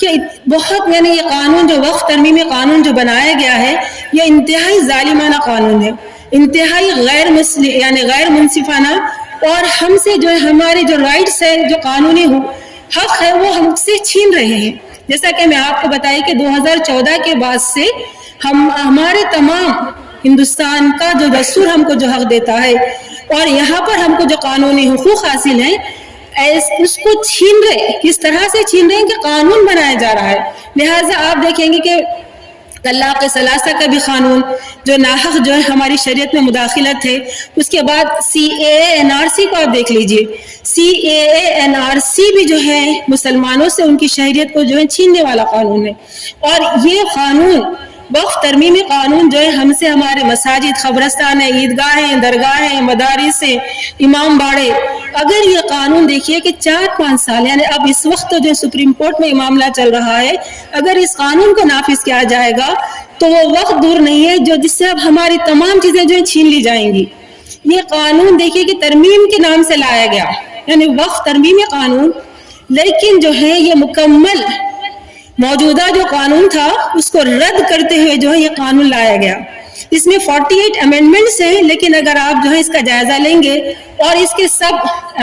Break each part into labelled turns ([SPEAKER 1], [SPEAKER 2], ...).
[SPEAKER 1] کہ بہت یعنی یہ قانون جو وقف ترمیمی قانون جو بنایا گیا ہے یہ انتہائی ظالمانہ قانون ہے، انتہائی غیر منصفانہ، اور ہم سے جو ہے ہمارے جو رائٹس ہے، جو قانونی حق ہے وہ ہم سے چھین رہے ہیں۔ جیسا کہ میں آپ کو بتائی کہ 2014 کے بعد سے ہمارے تمام ہندوستان کا جو دستور ہم کو جو حق دیتا ہے اور یہاں پر ہم کو جو قانونی حقوق حاصل ہیں اس کو چھین رہے، کس طرح سے چھین رہے ہیں کہ قانون بنایا جا رہا ہے۔ لہٰذا آپ دیکھیں گے کہ طلاق ثلاثہ کا بھی قانون جو ناحق جو ہے ہماری شریعت میں مداخلت ہے، اس کے بعد CAA-NRC کو آپ دیکھ لیجئے، CAA-NRC بھی جو ہے مسلمانوں سے ان کی شہریت کو جو ہے چھیننے والا قانون ہے، اور یہ قانون وقف ترمیمی قانون جو ہے ہم سے ہمارے مساجد، قبرستان، عیدگاہیں، درگاہیں، مدارس، امام باڑے، اگر یہ قانون دیکھیے کہ 4-5 سال یعنی اب اس وقت جو سپریم کورٹ میں معاملہ چل رہا ہے، اگر اس قانون کو نافذ کیا جائے گا تو وہ وقت دور نہیں ہے جس سے اب ہماری تمام چیزیں جو ہیں چھین لی جائیں گی۔ یہ قانون دیکھیے کہ ترمیم کے نام سے لایا گیا، یعنی وقف ترمیمی قانون، لیکن جو ہے یہ مکمل موجودہ جو قانون تھا اس کو رد کرتے ہوئے جو ہے یہ قانون لایا گیا۔ اس میں 48 امینڈمنٹس ہیں، لیکن اگر آپ جو ہے اس کا جائزہ لیں گے اور اس کے سب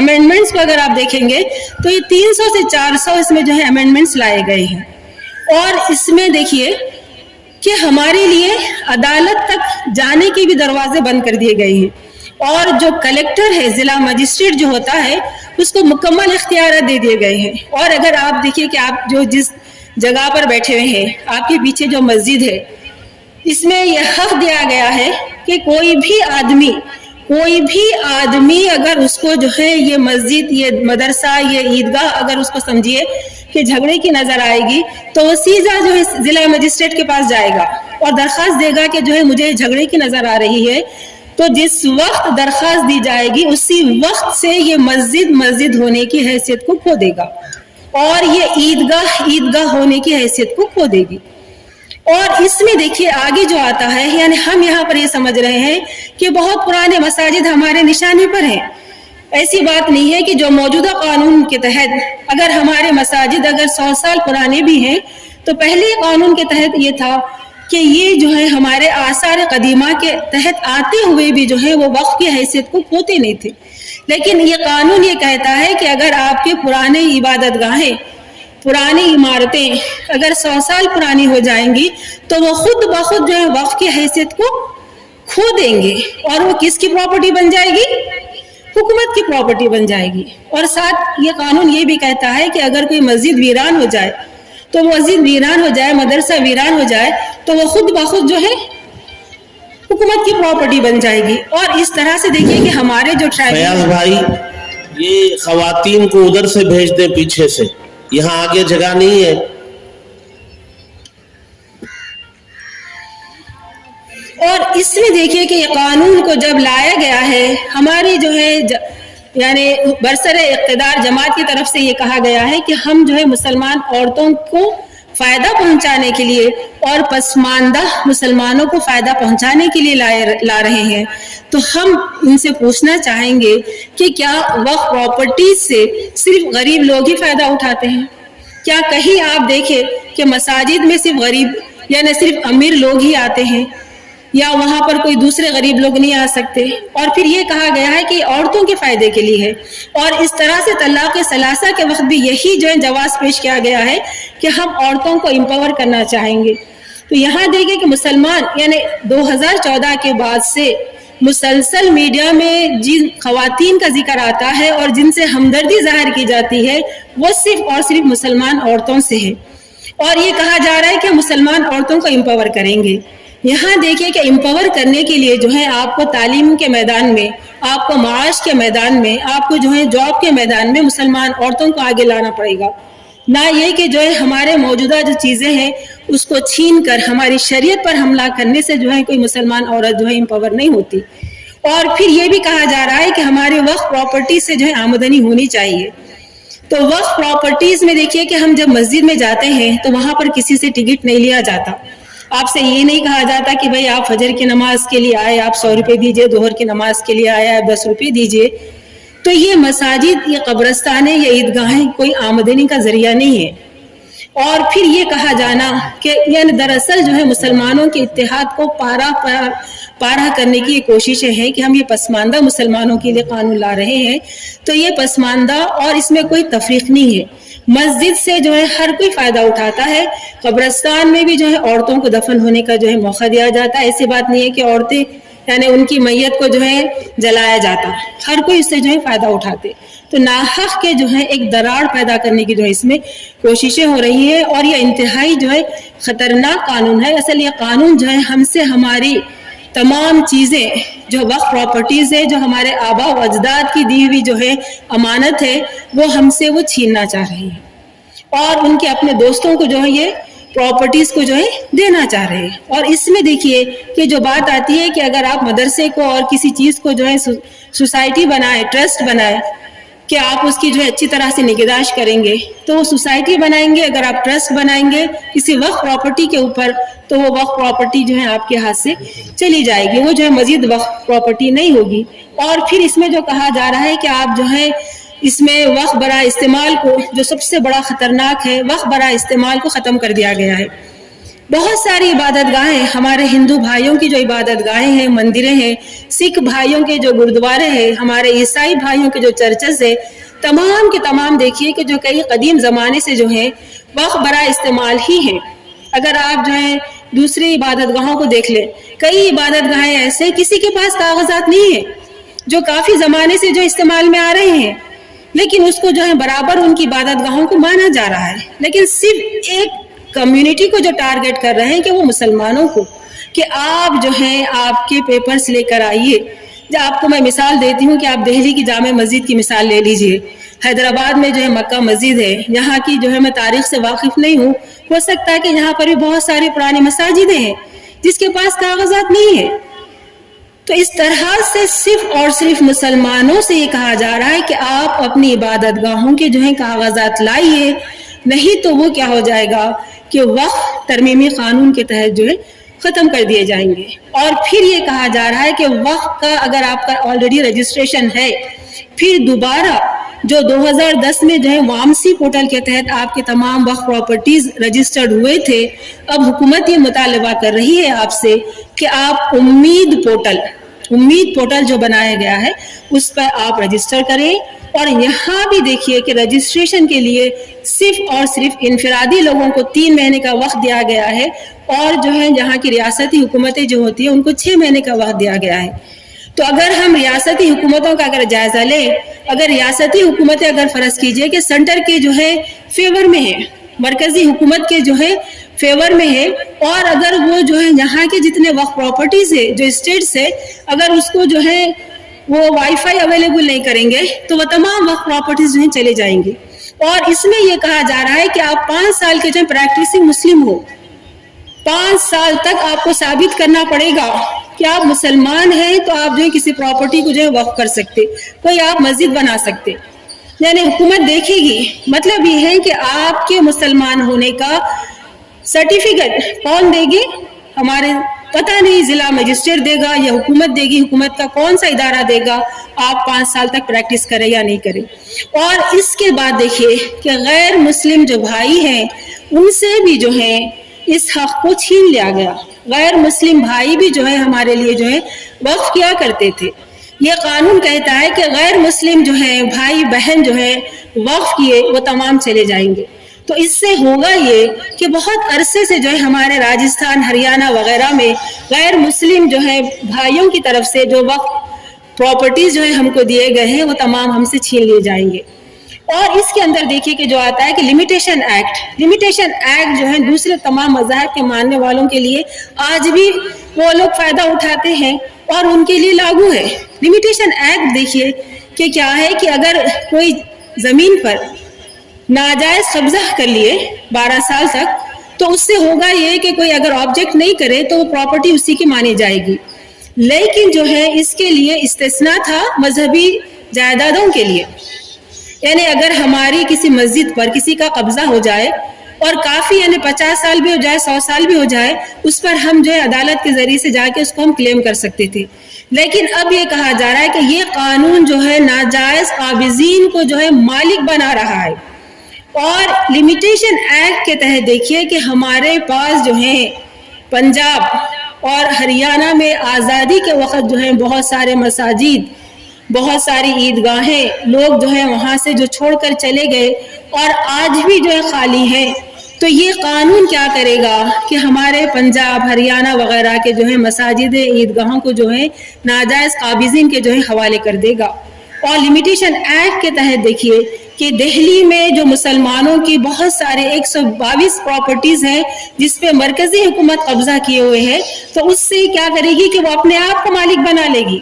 [SPEAKER 1] امینڈمنٹس کو اگر آپ دیکھیں گے تو یہ 300 سے 400 اس میں جو ہے امینڈمنٹس لائے گئے ہیں، اور اس میں دیکھیے کہ ہمارے لیے عدالت تک جانے کے بھی دروازے بند کر دیے گئے ہیں، اور جو کلیکٹر ہے، ضلع مجسٹریٹ جو ہوتا ہے، اس کو مکمل اختیارات دے دیے گئے ہیں۔ اور اگر آپ دیکھیے کہ آپ جو جس جگہ پر بیٹھے ہوئے ہیں، آپ کے پیچھے جو مسجد ہے، اس میں یہ حق دیا گیا ہے کہ کوئی بھی آدمی اگر اس کو جو ہے یہ مسجد، یہ مدرسہ، یہ عیدگاہ اگر اس کو سمجھیے کہ جھگڑے کی نظر آئے گی تو وہ سیدھا جو ہے ضلع مجسٹریٹ کے پاس جائے گا اور درخواست دے گا کہ جو ہے مجھے جھگڑے کی نظر آ رہی ہے، تو جس وقت درخواست دی جائے گی اسی وقت سے یہ مسجد ہونے کی حیثیت کو کھو دے گا، اور یہ عیدگاہ ہونے کی حیثیت کو کھو دے گی۔ اور اس میں دیکھیے آگے جو آتا ہے، یعنی ہم یہاں پر یہ سمجھ رہے ہیں کہ بہت پرانے مساجد ہمارے نشانے پر ہیں، ایسی بات نہیں ہے کہ جو موجودہ قانون کے تحت اگر ہمارے مساجد اگر 100 سال پرانے بھی ہیں تو پہلے قانون کے تحت یہ تھا کہ یہ جو ہے ہمارے آثار قدیمہ کے تحت آتے ہوئے بھی جو ہے وہ وقف کی حیثیت کو کھوتے نہیں تھے، لیکن یہ قانون یہ کہتا ہے کہ اگر آپ کے پرانے عبادت گاہیں، پرانی عمارتیں اگر 100 سال پرانی ہو جائیں گی تو وہ خود بخود جو ہے وقف کی حیثیت کو کھو دیں گے، اور وہ کس کی پراپرٹی بن جائے گی؟ حکومت کی پراپرٹی بن جائے گی۔ اور ساتھ یہ قانون یہ بھی کہتا ہے کہ اگر کوئی مسجد ویران ہو جائے تو مسجد ویران ہو جائے، مدرسہ ویران ہو جائے تو وہ خود بخود جو ہے حکومت کی پراپرٹی بن جائے گی۔ اور اس طرح سے دیکھیے کہ ہمارے جو
[SPEAKER 2] فیاض بھائی، یہ خواتین کو ادھر سے بھیج دیں، پیچھے سے، یہاں آگے جگہ نہیں ہے۔
[SPEAKER 1] اور اس میں دیکھیے کہ یہ قانون کو جب لایا گیا ہے، ہماری جو ہے یعنی برسر اقتدار جماعت کی طرف سے یہ کہا گیا ہے کہ ہم جو ہے مسلمان عورتوں کو فائدہ پہنچانے کے لیے اور پسماندہ مسلمانوں کو فائدہ پہنچانے کے لیے لا رہے ہیں، تو ہم ان سے پوچھنا چاہیں گے کہ کیا وقف پراپرٹی سے صرف غریب لوگ ہی فائدہ اٹھاتے ہیں؟ کیا کہیں آپ دیکھیں کہ مساجد میں صرف غریب یعنی صرف امیر لوگ ہی آتے ہیں، یا وہاں پر کوئی دوسرے غریب لوگ نہیں آ سکتے؟ اور پھر یہ کہا گیا ہے کہ عورتوں کے فائدے کے لیے ہے، اور اس طرح سے طلاق ثلاثہ کے وقت بھی یہی جو ہے جواز پیش کیا گیا ہے کہ ہم عورتوں کو امپاور کرنا چاہیں گے۔ تو یہاں دیکھیں کہ مسلمان یعنی 2014 کے بعد سے مسلسل میڈیا میں جن خواتین کا ذکر آتا ہے اور جن سے ہمدردی ظاہر کی جاتی ہے وہ صرف اور صرف مسلمان عورتوں سے ہے، اور یہ کہا جا رہا ہے کہ مسلمان عورتوں کو امپاور کریں گے۔ یہاں دیکھیں کہ امپاور کرنے کے لیے جو ہے آپ کو تعلیم کے میدان میں، آپ کو معاش کے میدان میں، آپ کو جو ہے جاب کے میدان میں مسلمان عورتوں کو آگے لانا پڑے گا، نہ یہ کہ جو ہے ہمارے موجودہ جو چیزیں ہیں اس کو چھین کر ہماری شریعت پر حملہ کرنے سے جو ہے کوئی مسلمان عورت جو ہے امپاور نہیں ہوتی۔ اور پھر یہ بھی کہا جا رہا ہے کہ ہمارے وقف پراپرٹی سے جو ہے آمدنی ہونی چاہیے۔ تو وقف پراپرٹیز میں دیکھیے کہ ہم جب مسجد میں جاتے ہیں تو وہاں پر کسی سے ٹکٹ نہیں لیا جاتا، آپ سے یہ نہیں کہا جاتا کہ بھئی آپ فجر کی نماز کے لیے آئے آپ 100 روپے دیجئے، ظہر کی نماز کے لیے آئے آپ 10 روپے دیجئے۔ تو یہ مساجد، یہ قبرستانیں، یہ عیدگاہیں کوئی آمدنی کا ذریعہ نہیں ہے۔ اور پھر یہ کہا جانا کہ یعنی دراصل جو ہے مسلمانوں کے اتحاد کو پارہ کرنے کی یہ کوششیں ہیں کہ ہم یہ پسماندہ مسلمانوں کے لیے قانون لا رہے ہیں. تو یہ پسماندہ اور اس میں کوئی تفریق نہیں ہے. مسجد سے جو ہے ہر کوئی فائدہ اٹھاتا ہے. قبرستان میں بھی جو ہے عورتوں کو دفن ہونے کا جو ہے موقع دیا جاتا ہے. ایسی بات نہیں ہے کہ عورتیں یعنی ان کی میت کو جو ہے جلایا جاتا. ہر کوئی اس سے جو ہے فائدہ اٹھاتے. تو ناحق کے جو ہے ایک دراڑ پیدا کرنے کی جو ہے اس میں کوششیں ہو رہی ہیں اور یہ انتہائی جو ہے خطرناک قانون ہے. اصل یہ قانون جو ہے ہم سے ہماری تمام چیزیں جو وقف پراپرٹیز ہے جو ہمارے آبا و اجداد کی دی ہوئی جو ہے امانت ہے وہ ہم سے وہ چھیننا چاہ رہے ہیں اور ان کے اپنے دوستوں کو جو ہے یہ پراپرٹیز کو جو ہے دینا چاہ رہے ہیں. اور اس میں دیکھیے کہ جو بات آتی ہے کہ اگر آپ مدرسے کو اور کسی چیز کو جو ہے سوسائٹی بنائے, ٹرسٹ بنائے کہ آپ اس کی جو ہے اچھی طرح سے نگہداشت کریں گے تو وہ سوسائٹی بنائیں گے. اگر آپ ٹرسٹ بنائیں گے کسی وقف پراپرٹی کے اوپر تو وہ وقف پراپرٹی جو ہے آپ کے ہاتھ سے چلی جائے گی, وہ جو ہے مزید وقف پراپرٹی نہیں ہوگی. اور پھر اس میں جو کہا جا رہا ہے کہ آپ جو ہے اس میں وقف برائے استعمال کو جو سب سے بڑا خطرناک ہے وقف برائے استعمال کو ختم کر دیا گیا ہے. بہت ساری عبادت گاہیں ہمارے ہندو بھائیوں کی جو عبادت گاہیں ہیں, مندریں ہیں, سکھ بھائیوں کے جو گردوارے ہیں, ہمارے عیسائی بھائیوں کے جو چرچز ہیں, تمام کے تمام دیکھیے کہ جو کئی قدیم زمانے سے جو ہیں وقف برائے استعمال ہی ہیں. اگر آپ جو ہے دوسری عبادت گاہوں کو دیکھ لیں, کئی عبادت گاہیں ایسے کسی کے پاس کاغذات نہیں ہیں جو کافی زمانے سے جو استعمال میں آ رہے ہیں, لیکن اس کو جو ہے برابر ان کی عبادت گاہوں کو مانا جا رہا ہے. لیکن صرف ایک کمیونٹی کو جو ٹارگٹ کر رہے ہیں کہ وہ مسلمانوں کو کہ آپ جو ہیں آپ کے پیپرز لے کر آئیے. آپ کو میں مثال دیتی ہوں کہ آپ دہلی کی جامع مسجد کی مثال لے لیجئے. حیدرآباد میں جو ہے مکہ مسجد ہے, یہاں کی جو ہے میں تاریخ سے واقف نہیں ہوں, ہو سکتا ہے کہ یہاں پر بھی بہت ساری پرانی مساجدیں ہیں جس کے پاس کاغذات نہیں ہے. تو اس طرح سے صرف اور صرف مسلمانوں سے یہ کہا جا رہا ہے کہ آپ اپنی عبادت گاہوں کے جو ہیں کاغذات لائیے, نہیں تو وہ کیا ہو جائے گا کہ وقف ترمیمی قانون کے تحت جو ہے ختم کر دیے جائیں گے. اور پھر یہ کہا جا رہا ہے کہ وقف کا اگر آپ کا آلریڈی رجسٹریشن ہے, پھر دوبارہ جو 2010 میں جو ہے وامسی پورٹل کے تحت آپ کے تمام وقف پراپرٹیز رجسٹرڈ ہوئے تھے, اب حکومت یہ مطالبہ کر رہی ہے آپ سے کہ آپ امید پورٹل جو بنایا گیا ہے اس پر آپ رجسٹر کریں. اور یہاں بھی دیکھیے کہ رجسٹریشن کے لیے صرف اور صرف انفرادی لوگوں کو 3 مہینے کا وقت دیا گیا ہے اور جو ہے یہاں کی ریاستی حکومتیں جو ہوتی ہیں ان کو 6 مہینے کا وقت دیا گیا ہے. تو اگر ہم ریاستی حکومتوں کا اگر جائزہ لیں, اگر ریاستی حکومتیں اگر فرض کیجئے کہ سینٹر کے جو ہے فیور میں ہیں, مرکزی حکومت کے جو ہے فیور میں ہے, اور اگر وہ جو ہے یہاں کے جتنے وقف پراپرٹیز ہے جو اسٹیٹس ہے اگر اس کو جو ہے وہ وائی فائی اویلیبل نہیں کریں گے تو وہ تمام وقف پراپرٹیز جو ہیں چلے جائیں گے. اور اس میں یہ کہا جا رہا ہے کہ آپ 5 سال کے جو ہے پریکٹسنگ مسلم ہو, 5 سال تک آپ کو ثابت کرنا پڑے گا کہ آپ مسلمان ہیں تو آپ جو ہے کسی پراپرٹی کو جو ہے وقف کر سکتے, کوئی آپ مسجد بنا سکتے. یعنی حکومت دیکھے گی, مطلب یہ ہے کہ آپ کے مسلمان ہونے کا سرٹیفکیٹ کون دے گی, ہمارے پتہ نہیں ضلع مجسٹریٹ دے گا یا حکومت دے گی, حکومت کا کون سا ادارہ دے گا, آپ 5 سال تک پریکٹس کریں یا نہیں کریں. اور اس کے بعد دیکھیے کہ غیر مسلم جو بھائی ہیں ان سے بھی جو ہے اس حق کو چھین لیا گیا. غیر مسلم بھائی بھی جو ہے ہمارے لیے جو ہے وقف کیا کرتے تھے. یہ قانون کہتا ہے کہ غیر مسلم جو ہے بھائی بہن جو ہے وقف کیے وہ تمام چلے جائیں گے. تو اس سے ہوگا یہ کہ بہت عرصے سے جو ہے ہمارے راجستھان, ہریانہ وغیرہ میں غیر مسلم جو ہے بھائیوں کی طرف سے جو وقف پراپرٹیز جو ہے ہم کو دیے گئے ہیں وہ تمام ہم سے چھین لیے جائیں گے. اور اس کے اندر دیکھیے کہ جو آتا ہے کہ لمیٹیشن ایکٹ جو ہے دوسرے تمام مذاہب کے ماننے والوں کے لیے آج بھی وہ لوگ فائدہ اٹھاتے ہیں اور ان کے لیے لاگو ہے. لمیٹیشن ایکٹ دیکھیے کہ کیا ہے کہ اگر کوئی زمین پر ناجائز قبضہ کر لیے 12 سال تک تو اس سے ہوگا یہ کہ کوئی اگر آبجیکٹ نہیں کرے تو وہ پراپرٹی اسی کی مانی جائے گی. لیکن جو ہے اس کے لیے استثناء تھا مذہبی جائیدادوں کے لیے. یعنی اگر ہماری کسی مسجد پر کسی کا قبضہ ہو جائے اور کافی یعنی 50 سال بھی ہو جائے, 100 سال بھی ہو جائے, اس پر ہم جو ہے عدالت کے ذریعے سے جا کے اس کو ہم کلیم کر سکتے تھے. لیکن اب یہ کہا جا رہا ہے کہ یہ قانون جو ہے ناجائز قابضین کو جو ہے مالک بنا رہا ہے. اور لمیٹیشن ایکٹ کے تحت دیکھیے کہ ہمارے پاس جو ہیں پنجاب اور ہریانہ میں آزادی کے وقت جو ہیں بہت سارے مساجد، بہت ساری عیدگاہیں لوگ جو ہیں وہاں سے جو چھوڑ کر چلے گئے اور آج بھی جو ہے خالی ہیں. تو یہ قانون کیا کرے گا کہ ہمارے پنجاب، ہریانہ وغیرہ کے جو ہے مساجد، عیدگاہوں کو جو ہے ناجائز قابضین کے جو ہے حوالے کر دے گا. اور لمیٹیشن ایکٹ کے تحت دیکھیے کہ دہلی میں جو مسلمانوں کی بہت سارے 122 پراپرٹیز ہیں جس پہ مرکزی حکومت قبضہ کیے ہوئے ہے، تو اس سے کیا کرے گی کہ وہ اپنے آپ کو مالک بنا لے گی.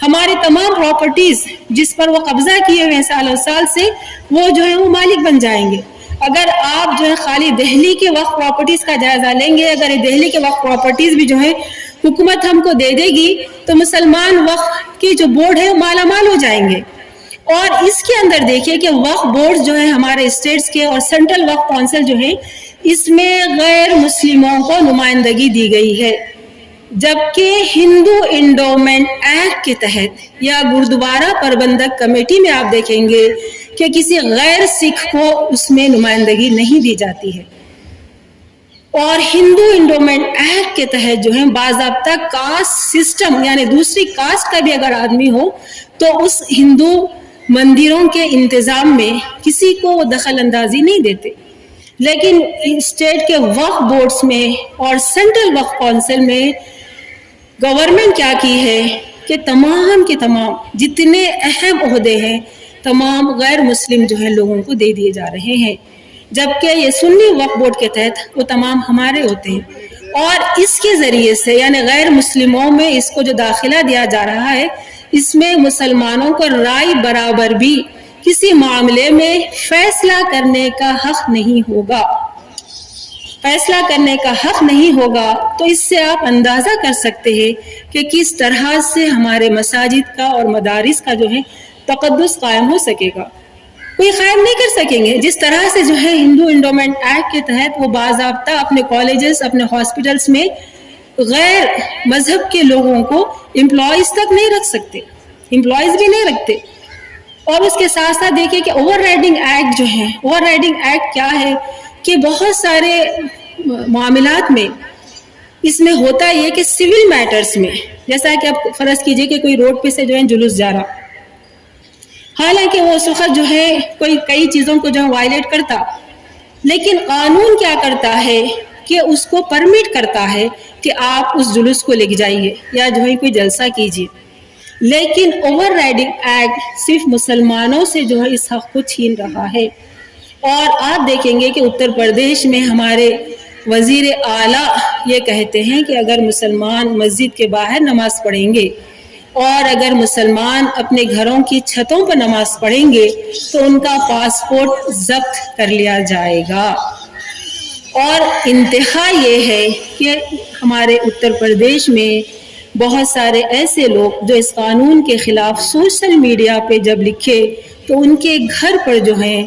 [SPEAKER 1] ہمارے تمام پراپرٹیز جس پر وہ قبضہ کیے ہوئے ہیں سالوں سال سے، وہ جو ہے وہ مالک بن جائیں گے. اگر آپ جو ہے خالی دہلی کے وقف پراپرٹیز کا جائزہ لیں گے، اگر دہلی کے وقف پراپرٹیز بھی جو ہے حکومت ہم کو دے دے گی تو مسلمان وقف کی جو بورڈ ہے وہ مالا مال ہو جائیں گے. اور اس کے اندر دیکھیے کہ وقف بورڈ جو ہے ہمارے اسٹیٹس کے اور سینٹرل وقف کونسل جو ہے اس میں غیر مسلموں کو نمائندگی دی گئی ہے، جبکہ ہندو انڈومنٹ ایکٹ کے تحت یا گردوارہ پربندھک کمیٹی میں آپ دیکھیں گے کہ کسی غیر سکھ کو اس میں نمائندگی نہیں دی جاتی ہے. اور ہندو انڈومنٹ ایکٹ کے تحت جو ہے باضابطہ کاسٹ سسٹم، یعنی دوسری کاسٹ کا بھی اگر آدمی ہو تو اس ہندو مندروں کے انتظام میں کسی کو وہ دخل اندازی نہیں دیتے. لیکن اسٹیٹ کے وقف بورڈز میں اور سینٹرل وقف کونسل میں گورنمنٹ کیا کی ہے کہ تمام کے تمام جتنے اہم عہدے ہیں تمام غیر مسلم جو ہیں لوگوں کو دے دیے جا رہے ہیں، جبکہ یہ سنی وقف بورڈ کے تحت وہ تمام ہمارے ہوتے ہیں. اور اس کے ذریعے سے یعنی غیر مسلموں میں اس کو جو داخلہ دیا جا رہا ہے، اس میں مسلمانوں کو رائے برابر بھی کسی معاملے میں فیصلہ کرنے کا حق نہیں ہوگا. فیصلہ کرنے کا حق نہیں ہوگا تو اس سے آپ اندازہ کر سکتے ہیں کہ کس طرح سے ہمارے مساجد کا اور مدارس کا جو ہے تقدس قائم ہو سکے گا. کوئی قائم نہیں کر سکیں گے. جس طرح سے جو ہے ہندو انڈومنٹ ایکٹ کے تحت وہ باضابطہ اپنے کالجز، اپنے ہاسپٹلز میں غیر مذہب کے لوگوں کو امپلائیز تک نہیں رکھ سکتے، امپلائیز بھی نہیں رکھتے. اور اس کے ساتھ ساتھ دیکھیں کہ اوور رائڈنگ ایکٹ جو ہے، اوور رائڈنگ ایکٹ کیا ہے کہ بہت سارے معاملات میں اس میں ہوتا یہ کہ سول میٹرز میں، جیسا کہ آپ فرض کیجئے کہ کوئی روڈ پہ سے جو ہے جلوس جا رہا، حالانکہ وہ اس وقت جو ہے کوئی کئی چیزوں کو جو ہے وائلیٹ کرتا، لیکن قانون کیا کرتا ہے کہ اس کو پرمٹ کرتا ہے کہ آپ اس جلوس کو لے جائیے یا جو ہے کوئی جلسہ کیجیے. لیکن اوور رائڈنگ ایکٹ صرف مسلمانوں سے جو ہے اس حق کو چھین رہا ہے. اور آپ دیکھیں گے کہ اتر پردیش میں ہمارے وزیر اعلیٰ یہ کہتے ہیں کہ اگر مسلمان مسجد کے باہر نماز پڑھیں گے اور اگر مسلمان اپنے گھروں کی چھتوں پر نماز پڑھیں گے تو ان کا پاسپورٹ ضبط کر لیا جائے گا. اور انتہا یہ ہے کہ ہمارے اتر پردیش میں بہت سارے ایسے لوگ جو اس قانون کے خلاف سوشل میڈیا پہ جب لکھے تو ان کے گھر پر جو ہیں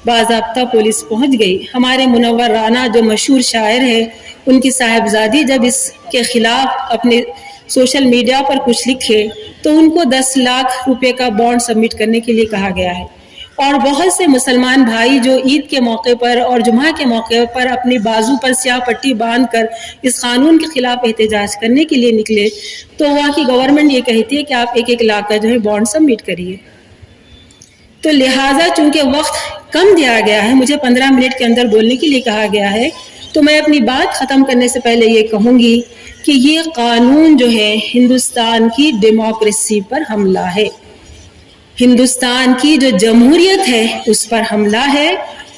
[SPEAKER 1] باضابطہ پولیس پہنچ گئی. ہمارے منور رانا جو مشہور شاعر ہے، ان کی صاحبزادی جب اس کے خلاف اپنے سوشل میڈیا پر کچھ لکھے تو ان کو 10 لاکھ روپے کا بانڈ سبمٹ کرنے کے لیے کہا گیا ہے. اور بہت سے مسلمان بھائی جو عید کے موقع پر اور جمعہ کے موقع پر اپنی بازو پر سیاہ پٹی باندھ کر اس قانون کے خلاف احتجاج کرنے کے لیے نکلے تو وہاں کی گورنمنٹ یہ کہتی ہے کہ آپ 1-1 لاکھ کا جو ہے بانڈ سبمٹ کریے. تو لہٰذا چونکہ وقت کم دیا گیا ہے، مجھے 15 منٹ کے اندر بولنے کے لیے کہا گیا ہے، تو میں اپنی بات ختم کرنے سے پہلے یہ کہوں گی کہ یہ قانون جو ہے ہندوستان کی ڈیموکریسی پر حملہ ہے، ہندوستان کی جو جمہوریت ہے اس پر حملہ ہے.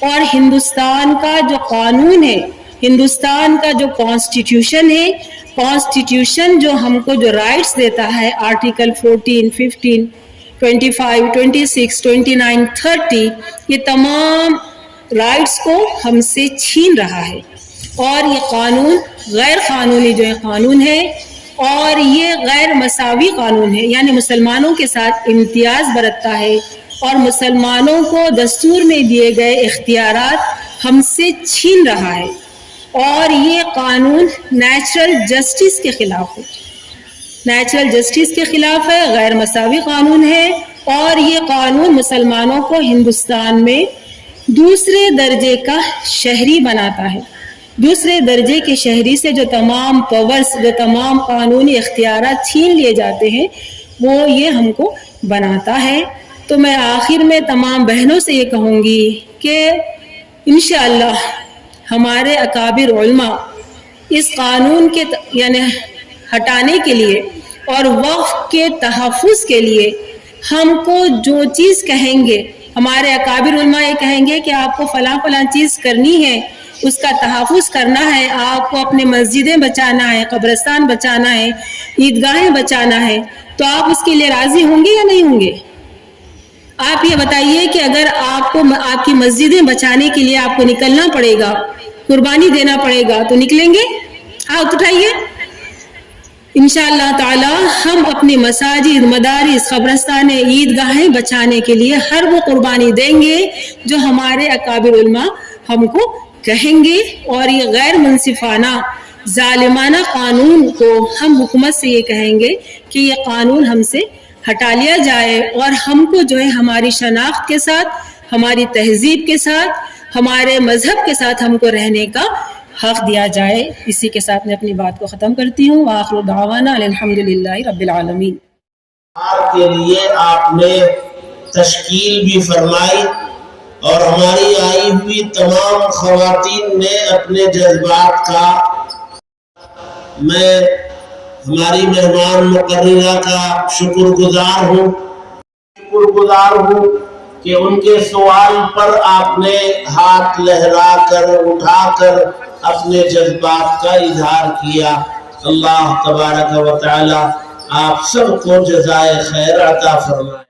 [SPEAKER 1] اور ہندوستان کا جو قانون ہے، ہندوستان کا جو کانسٹیٹیوشن ہے، کانسٹیٹیوشن جو ہم کو جو رائٹس دیتا ہے، آرٹیکل 14, 15, 25, 26, 29, 30، یہ تمام رائٹس کو ہم سے چھین رہا ہے. اور یہ قانون غیر قانونی جو ہے قانون ہے، اور یہ غیر مساوی قانون ہے، یعنی مسلمانوں کے ساتھ امتیاز برتتا ہے اور مسلمانوں کو دستور میں دیے گئے اختیارات ہم سے چھین رہا ہے. اور یہ قانون نیچرل جسٹس کے خلاف ہے، نیچرل جسٹس کے خلاف ہے، غیر مساوی قانون ہے. اور یہ قانون مسلمانوں کو ہندوستان میں دوسرے درجے کا شہری بناتا ہے. دوسرے درجے کے شہری سے جو تمام پاورز، جو تمام قانونی اختیارات چھین لیے جاتے ہیں، وہ یہ ہم کو بناتا ہے. تو میں آخر میں تمام بہنوں سے یہ کہوں گی کہ انشاءاللہ ہمارے اکابر علماء اس قانون کے یعنی ہٹانے کے لیے اور وقف کے تحفظ کے لیے ہم کو جو چیز کہیں گے، ہمارے اکابر علماء یہ کہیں گے کہ آپ کو فلاں فلاں چیز کرنی ہے، اس کا تحفظ کرنا ہے، آپ کو اپنے مسجدیں بچانا ہے، قبرستان بچانا ہے، عیدگاہیں بچانا ہے، تو آپ اس کے لیے راضی ہوں گے یا نہیں ہوں گے؟ آپ یہ بتائیے کہ اگر آپ کو آپ کی مسجدیں بچانے کے لیے آپ کو نکلنا پڑے گا، قربانی دینا پڑے گا، تو نکلیں گے؟ ہاتھ اٹھائیے. انشاءاللہ تعالی ہم اپنی مساجد، مدارس، قبرستان، عیدگاہیں بچانے کے لیے ہر وہ قربانی دیں گے جو ہمارے اکابر علماء ہم کو کہیں گے. اور یہ غیر منصفانہ، ظالمانہ قانون کو ہم حکومت سے یہ کہیں گے کہ یہ قانون ہم سے ہٹا لیا جائے اور ہم کو جو ہے ہماری شناخت کے ساتھ، ہماری تہذیب کے ساتھ، ہمارے مذہب کے ساتھ ہم کو رہنے کا حق دیا جائے. اسی کے ساتھ میں اپنی بات کو ختم کرتی ہوں. وآخر دعوانا الحمدللہ رب العالمین.
[SPEAKER 2] کے لیے آپ نے تشکیل بھی فرمائی اور ہماری آئی ہوئی تمام خواتین نے اپنے جذبات کا، میں ہماری مہمان مقررہ کا شکر گزار ہوں کہ ان کے سوال پر آپ نے ہاتھ لہرا کر، اٹھا کر اپنے جذبات کا اظہار کیا. اللہ تبارک و تعالی آپ سب کو جزائے خیر عطا فرمائے.